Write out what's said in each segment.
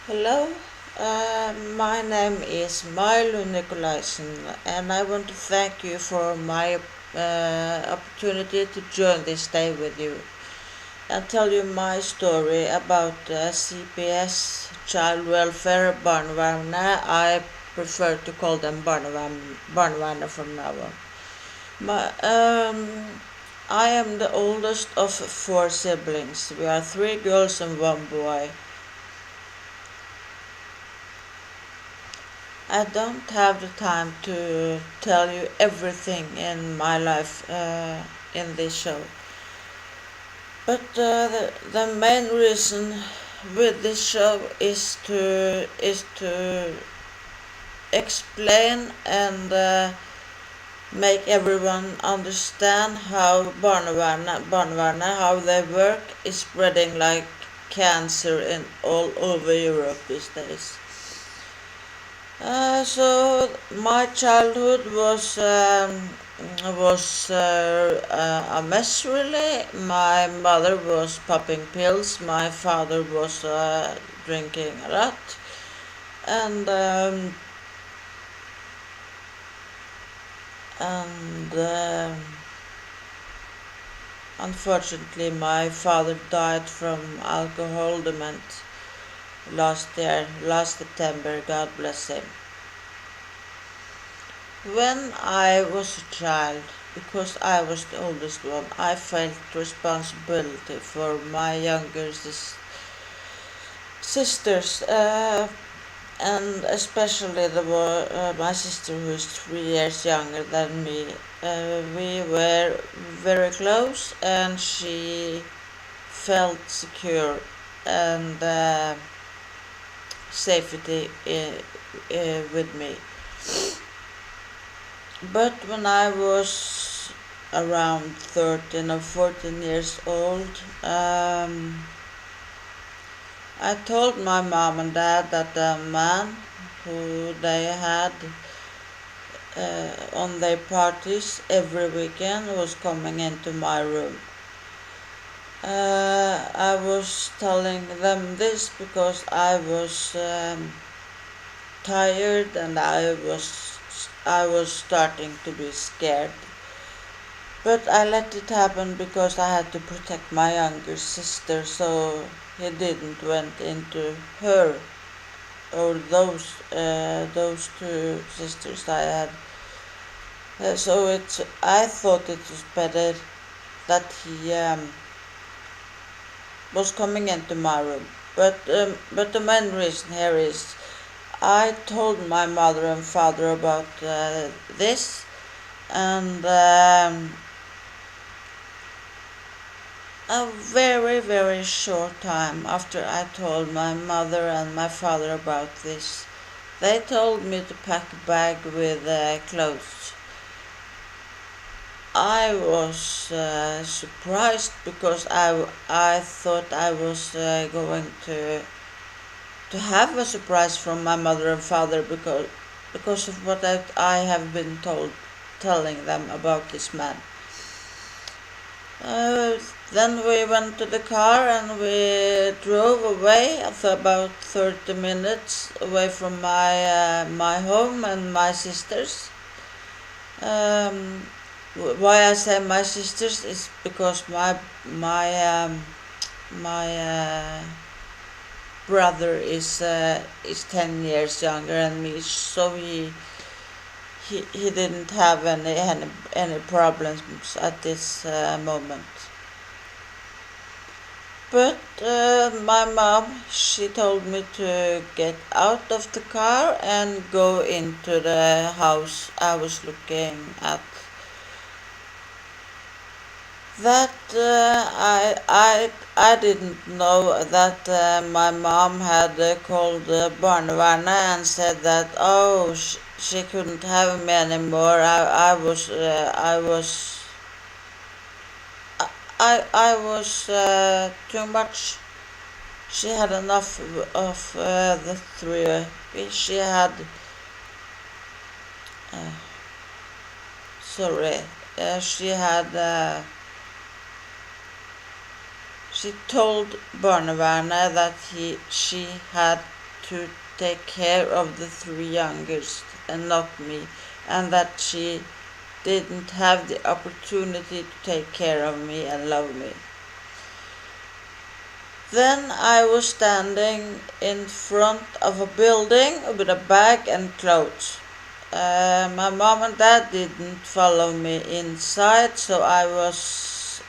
Hello, my name is May Lund Nikolaisen, and I want to thank you for my opportunity to join this day with you and tell you my story about CPS, Child Welfare, Barnevernet. I prefer to call them Barnevernet from now on. I am the oldest of four siblings. We are three girls and one boy. I don't have the time to tell you everything in my life in this show. But the main reason with this show is to explain and make everyone understand how Barnevernet, how they work, is spreading like cancer in all over Europe these days. So my childhood was a mess really. My mother was popping pills. My father was drinking a lot, and um, and unfortunately my father died from alcohol dement last September. God bless him. When I was a child, because I was the oldest one, I felt responsibility for my younger sisters, and especially my sister who is 3 years younger than me. We were very close, and she felt secure and safety with me. But when I was around 13 or 14 years old, I told my mom and dad that the man who they had on their parties every weekend was coming into my room. I was telling them this because I was tired and I was starting to be scared. But I let it happen because I had to protect my younger sister, so he didn't went into her or those two sisters I had. So I thought it was better that he was coming into my room. But the main reason here is I told my mother and father about this, and a very, very short time after I told my mother and my father about this, they told me to pack a bag with clothes. I was surprised because I thought I was going to have a surprise from my mother and father because of what I have been telling them about this man. Then we went to the car and we drove away for about 30 minutes away from my home and my sisters. Why I say my sisters is because my brother is 10 years younger than me, so he didn't have any problems at this moment. But my mom, she told me to get out of the car and go into the house I was looking at. That I didn't know that my mom had called Barnevernet and said that she couldn't have me anymore. I was too much. She had enough of the three. She had sorry. She had. She told Barnevernet that she had to take care of the three youngest and not me, and that she didn't have the opportunity to take care of me and love me. Then I was standing in front of a building with a bag and clothes. My mom and dad didn't follow me inside, so I was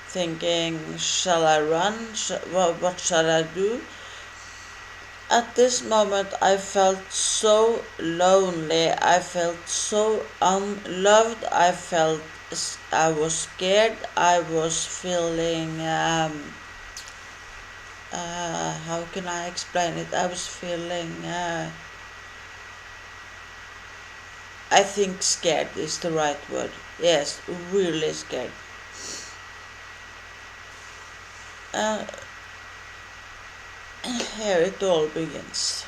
thinking, shall I run? What shall I do? At this moment, I felt so lonely. I felt so unloved. I was scared. I was feeling. How can I explain it? I was feeling. I think scared is the right word. Yes, really scared. Uh, Here it all begins.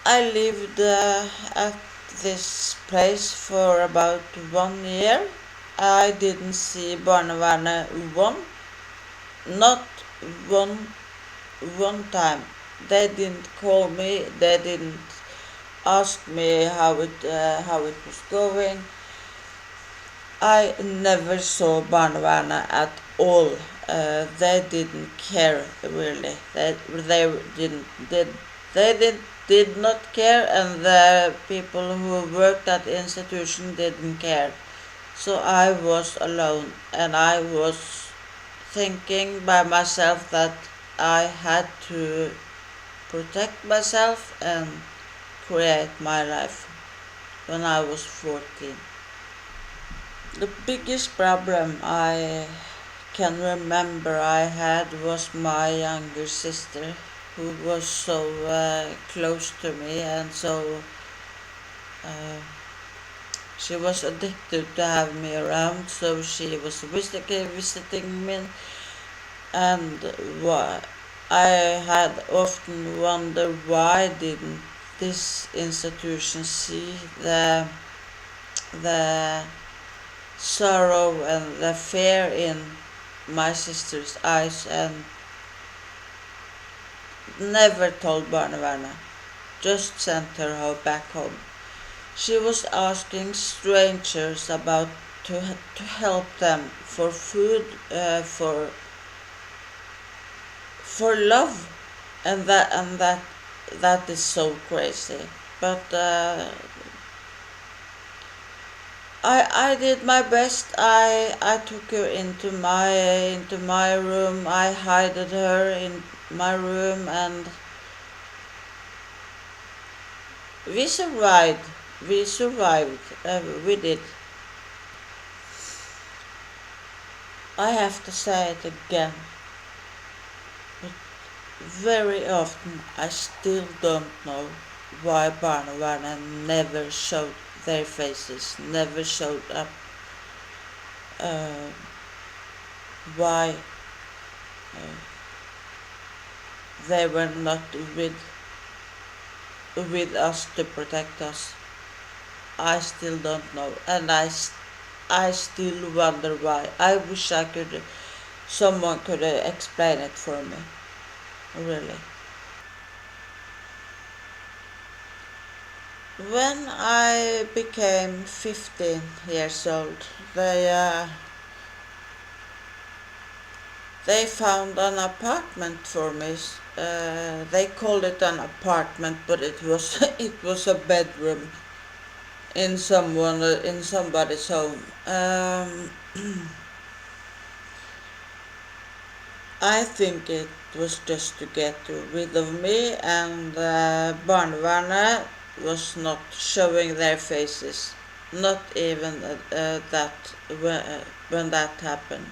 I lived at this place for about 1 year. I didn't see Barnevernet not one time. They didn't call me. They didn't ask me how it was going. I never saw Barnevernet at all. They didn't care really. They did not care, and the people who worked at the institution didn't care. So I was alone, and I was thinking by myself that I had to protect myself and create my life when I was 14. The biggest problem I can remember I had was my younger sister, who was so close to me, and so she was addicted to have me around. So she was visiting me, and I had often wondered why didn't this institution see the sorrow and the fear in my sister's eyes, and never told Barnevernet, just sent her back home. She was asking strangers about to help them for food, for love, and that is so crazy. But I did my best. I took her into my room. I hid her in my room, and we survived. We survived. We did. I have to say it again, but very often I still don't know why Barnevernet never showed their faces, never showed up. Uh, why they were not with us to protect us. I still don't know, and I still wonder why. I wish someone could explain it for me, really. When I became 15 years old, they found an apartment for me. They called it an apartment, but it was it was a bedroom in somebody's home. I think it was just to get rid of me, and Barnevernet was not showing their faces, not even when that happened.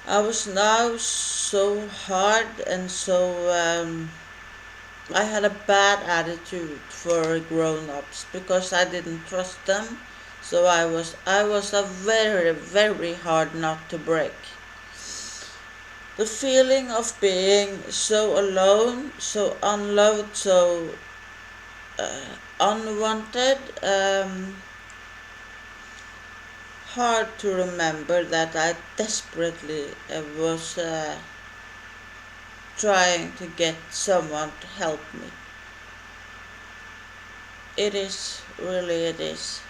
I was now so hard, and so I had a bad attitude for grown-ups because I didn't trust them. So I was a very, very hard nut to break. The feeling of being so alone, so unloved, so unwanted, hard to remember that I desperately was trying to get someone to help me. It is, really it is.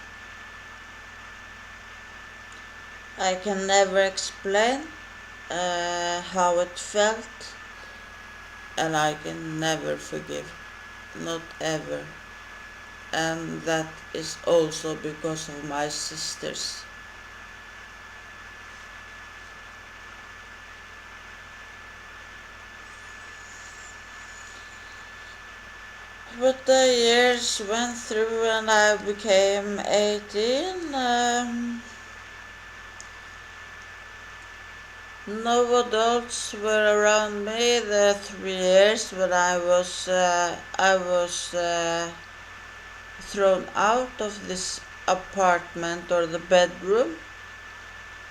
I can never explain how it felt, and I can never forgive, not ever. And that is also because of my sisters. But the years went through and I became 18. No adults were around me the 3 years when I was thrown out of this apartment or the bedroom.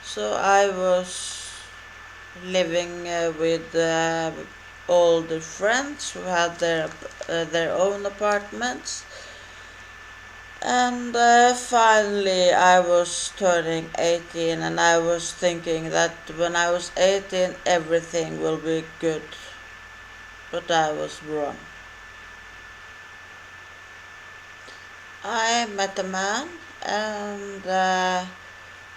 So I was living with older friends who had their own apartments. And finally I was turning 18 and I was thinking that when I was 18 everything will be good. But I was wrong. I met a man and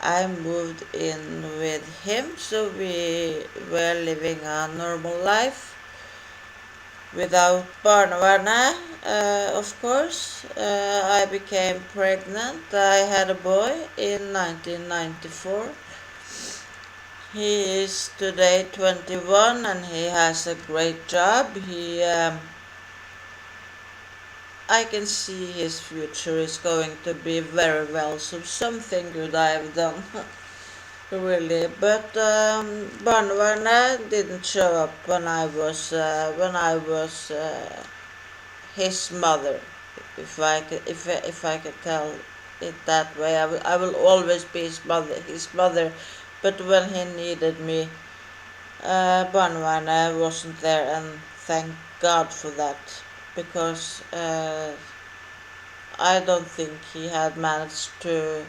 I moved in with him, so we were living a normal life without Barnevernet, of course. I became pregnant. I had a boy in 1994. He is today 21 and he has a great job. I can see his future is going to be very well, so something good I have done. Really, but Barnevernet didn't show up when I was his mother. If I could tell it that way, I will always be his mother. But when he needed me, Barnevernet wasn't there, and thank God for that, because I don't think he had managed to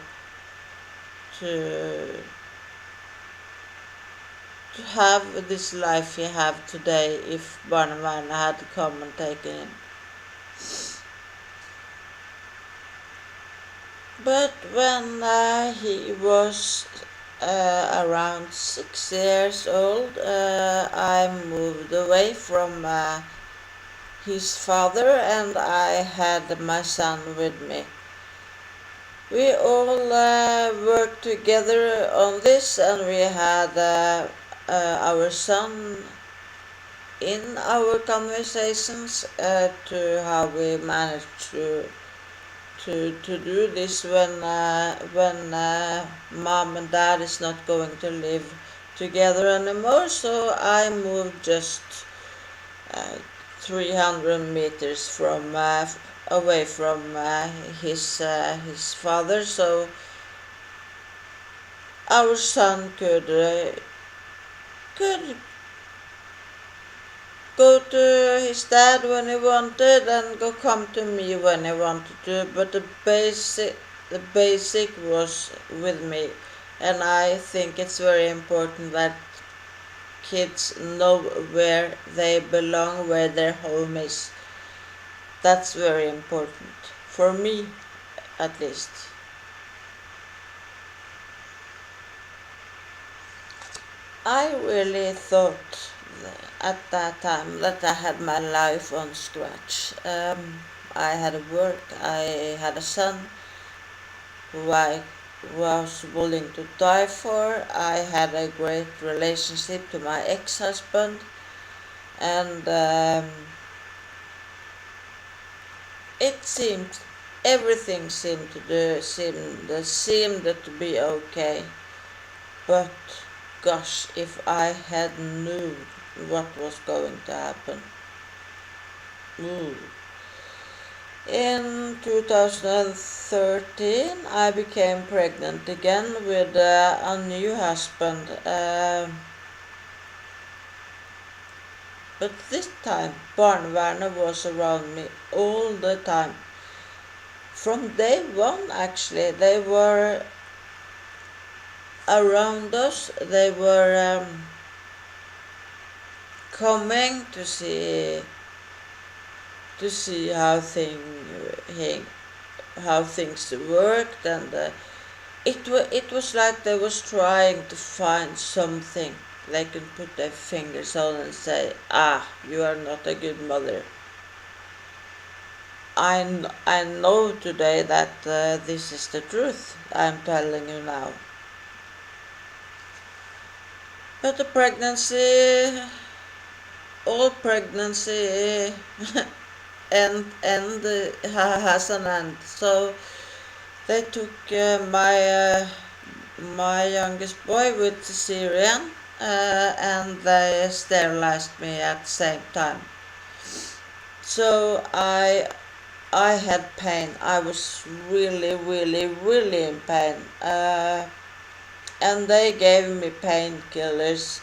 have this life he have today if Barnevernet had come and taken him. But when he was around 6 years old, I moved away from his father and I had my son with me. We all worked together on this, and we had our son in our conversations to how we managed to do this when mom and dad is not going to live together anymore. So I moved just 300 meters from away from his father, so our son could go to his dad when he wanted and come to me when he wanted to. But the basic was with me, and I think it's very important that kids know where they belong, where their home is. That's very important, for me at least. I really thought at that time that I had my life on scratch. I had a work, I had a son who I was willing to die for. I had a great relationship to my ex-husband, and everything seemed to be okay. But gosh, if I had knew what was going to happen. In 2013, I became pregnant again with a new husband. But this time, Barnevernet was around me all the time. From day one, actually, they were around us, they were coming to see how things worked, and it was like they was trying to find something they could put their fingers on and say, you are not a good mother. I know today that this is the truth I'm telling you now. But all pregnancy end has an end. So they took my youngest boy with cesarean, and they sterilized me at the same time. So I had pain. I was really, really, really in pain. And they gave me painkillers,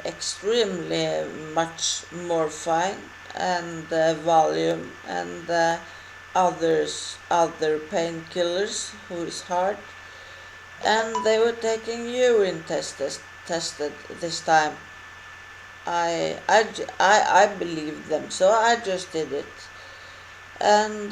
extremely much morphine and Valium and other painkillers, who is hard. And they were taking urine tested this time. I believed them, so I just did it. And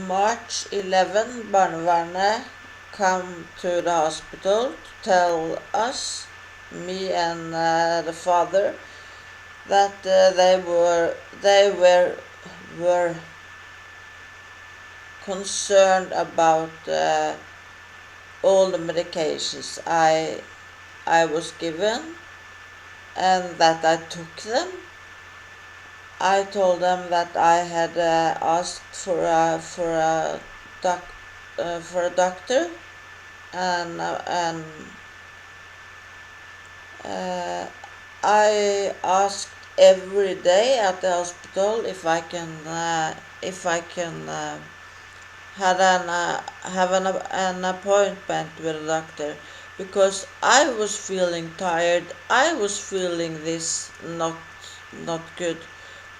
March 11, Barnevernet come to the hospital to tell us, me and the father, that they were concerned about all the medications I was given, and that I took them. I told them that I had asked for a doctor, and I asked every day at the hospital if I can have an appointment with a doctor, because I was feeling tired. I was feeling this not good.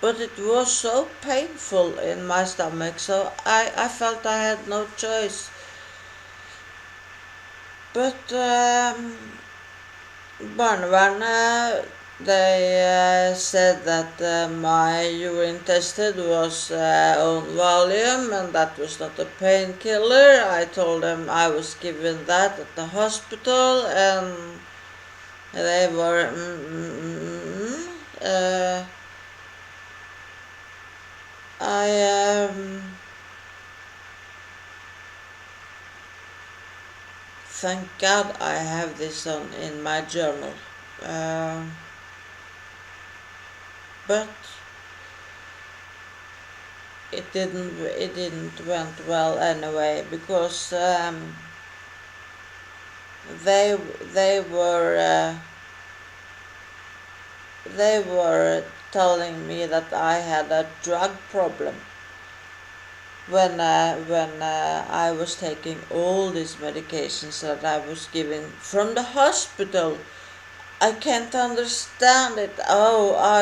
But it was so painful in my stomach, so I felt I had no choice. But Barnevernet, they said that my urine tested was on Valium, and that was not a painkiller. I told them I was given that at the hospital, and they were thank God I have this in my journal. But it didn't went well anyway, because they were telling me that I had a drug problem when I was taking all these medications that I was given from the hospital. I can't understand it. I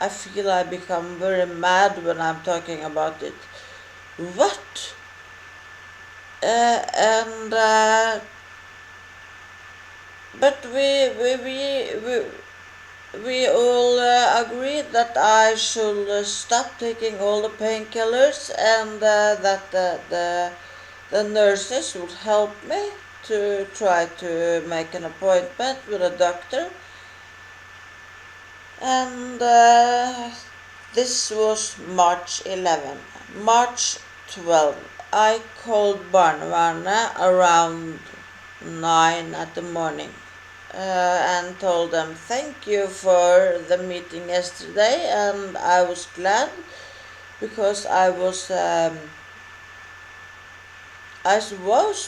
feel I become very mad when I'm talking about it. What? But we all agreed that I should stop taking all the painkillers, and that the nurses would help me to try to make an appointment with a doctor. And this was March 11. March 12, I called Barnevernet around 9 at the morning. And told them thank you for the meeting yesterday, and I was glad, because I was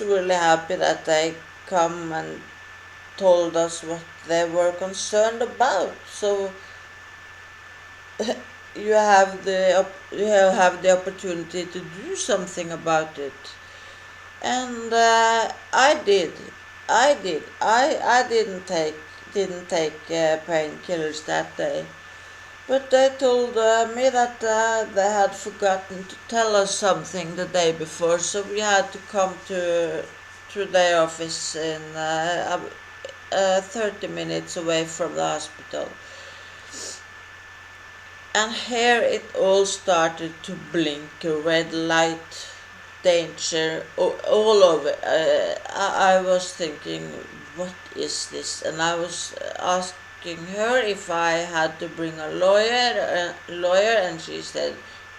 really happy that they come and told us what they were concerned about. So you have the opportunity to do something about it, and I did. I didn't take painkillers that day, But they told me that they had forgotten to tell us something the day before, so we had to come to their office in 30 minutes away from the hospital. And here it all started to blink, a red light, danger, all over. I was thinking, what is this? And I was asking her if I had to bring a lawyer, and she said,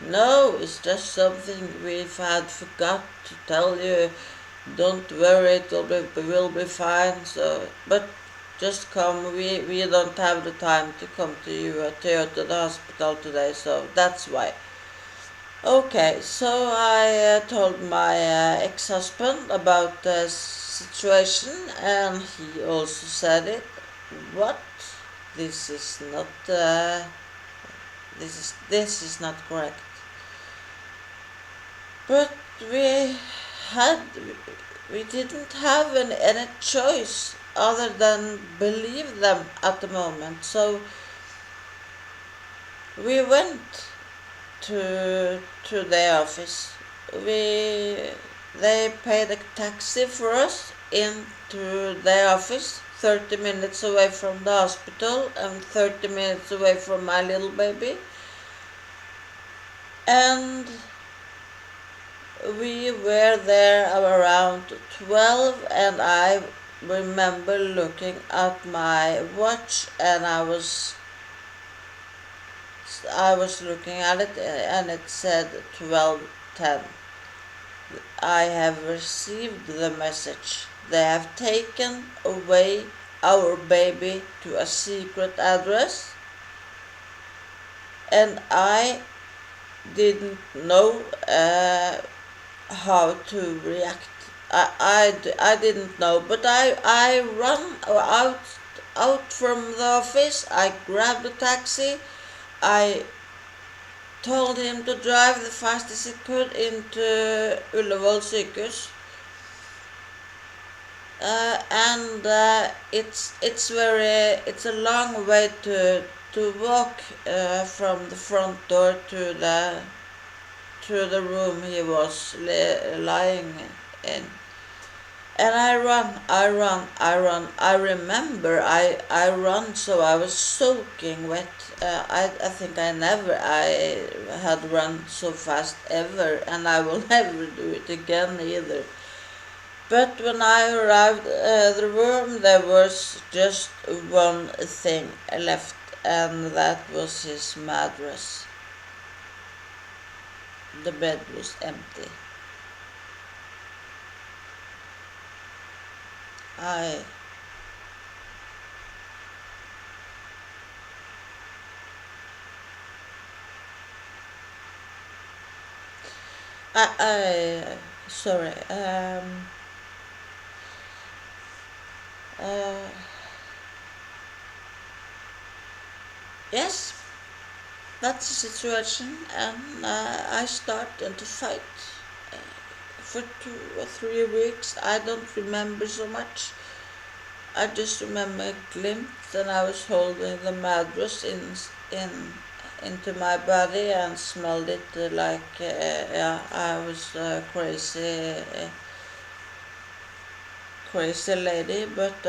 no, it's just something we've had forgot to tell you. Don't worry, will be fine. So, but just come. We don't have the time to come to you to the hospital today, so that's why. Okay, so I told my ex-husband about the situation, and he also said it. What? This is not. This is not correct. But had we didn't have any choice other than believe them at the moment. So we went to their office. They paid a taxi for us into their office, 30 minutes away from the hospital and 30 minutes away from my little baby. And we were there around 12, and I remember looking at my watch, and I was looking at it, and it said 12:10. I have received the message. They have taken away our baby to a secret address, and I didn't know how to react. I didn't know, but I run out from the office. I grabbed a taxi. I told him to drive the fastest he could into Ullevål sykehus. And it's a long way to walk from the front door to the room he was lying in. And I run. I remember I run, so I was soaking wet. I think I had run so fast ever, and I will never do it again either. But when I arrived at the room, there was just one thing left, and that was his mattress. The bed was empty. I sorry. Uh, yes, that's the situation, and I started to fight for 2 or 3 weeks. I don't remember so much. I just remember a glimpse, and I was holding the mattress into my body and smelled it I was a crazy lady, but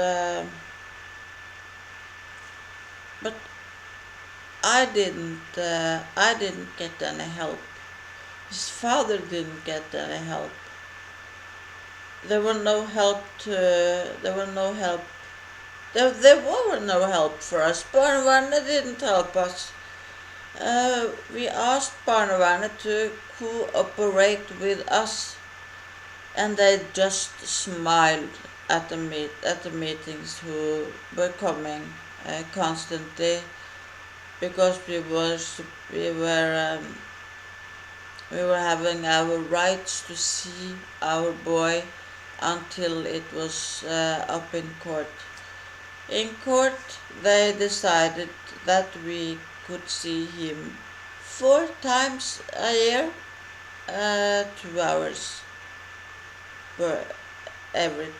I didn't get any help. His father didn't get any help. There were no help for us. Barnevernet didn't help us. We asked Barnevernet to cooperate with us, and they just smiled at the meetings who were coming constantly, because we were having our rights to see our boy until it was up in court. In court, they decided that we could see him 4 times a year, 2 hours per every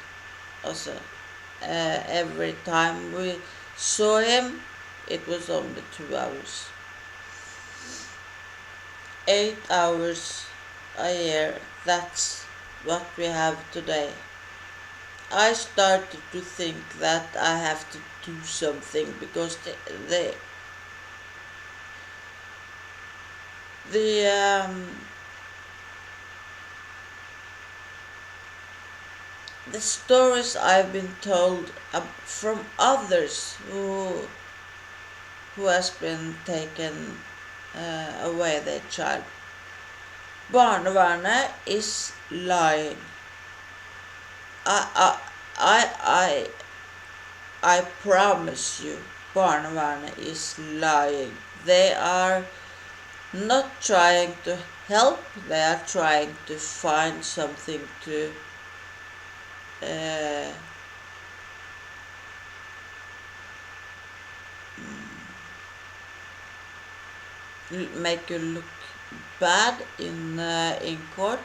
every time we saw him. It was only 2 hours. 8 hours a year. That's what we have today. I started to think that I have to do something because the the the stories I've been told from others who has been taken away their child. Barnevernet is lying. I I I I promise you, Barnevernet is lying. They are not trying to help. They are trying to find something to uh, make you look bad in court.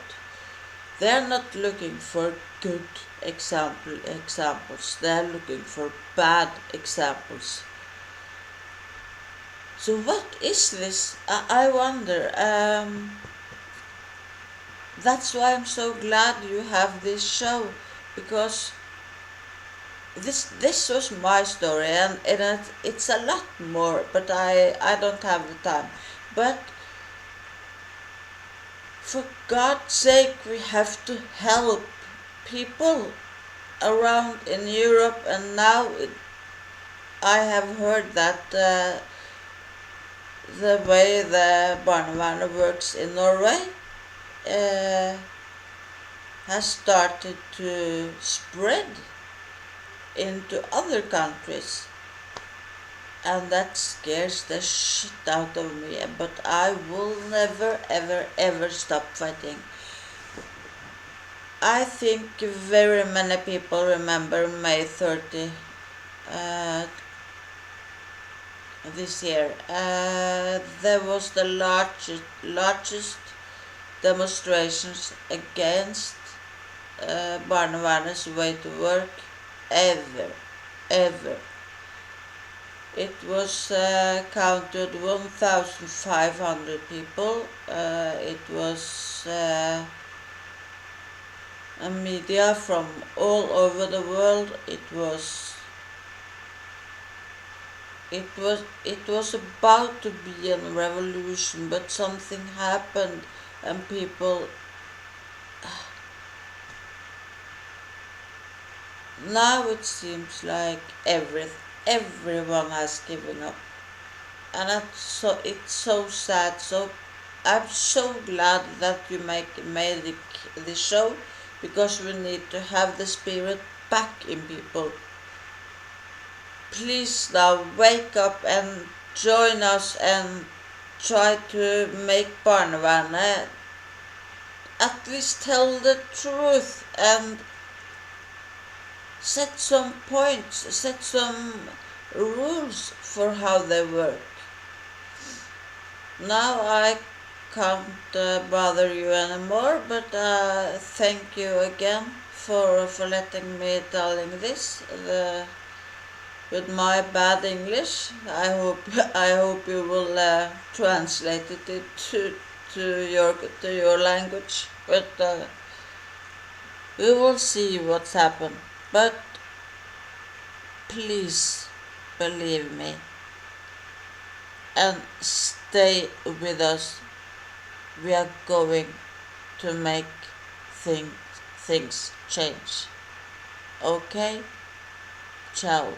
They're not looking for good examples. They're looking for bad examples. So what is this? I wonder. That's why I'm so glad you have this show, because this was my story, and it's a lot more, but I don't have the time. But for God's sake, we have to help people around in Europe, and now I have heard that the way the Barnevernet works in Norway has started to spread into other countries, and that scares the shit out of me, but I will never ever ever stop fighting. I think very many people remember May 30 this year. There was the largest demonstrations against Barnevernet's way to work ever. It was counted 1,500 people. It was a media from all over the world. It was about to be a revolution, but something happened, and people now it seems like everyone has given up, and it's so sad. So I'm so glad that you made the show, because we need to have the spirit back in people. Please now wake up and join us and try to make Barnevernet at least tell the truth and set some points, set some rules for how they work. Now I can't bother you anymore, but thank you again for letting me telling this with my bad English. I hope you will translate it to your language, but we will see what's happened. But please believe me and stay with us. We are going to make things change. Okay? Ciao.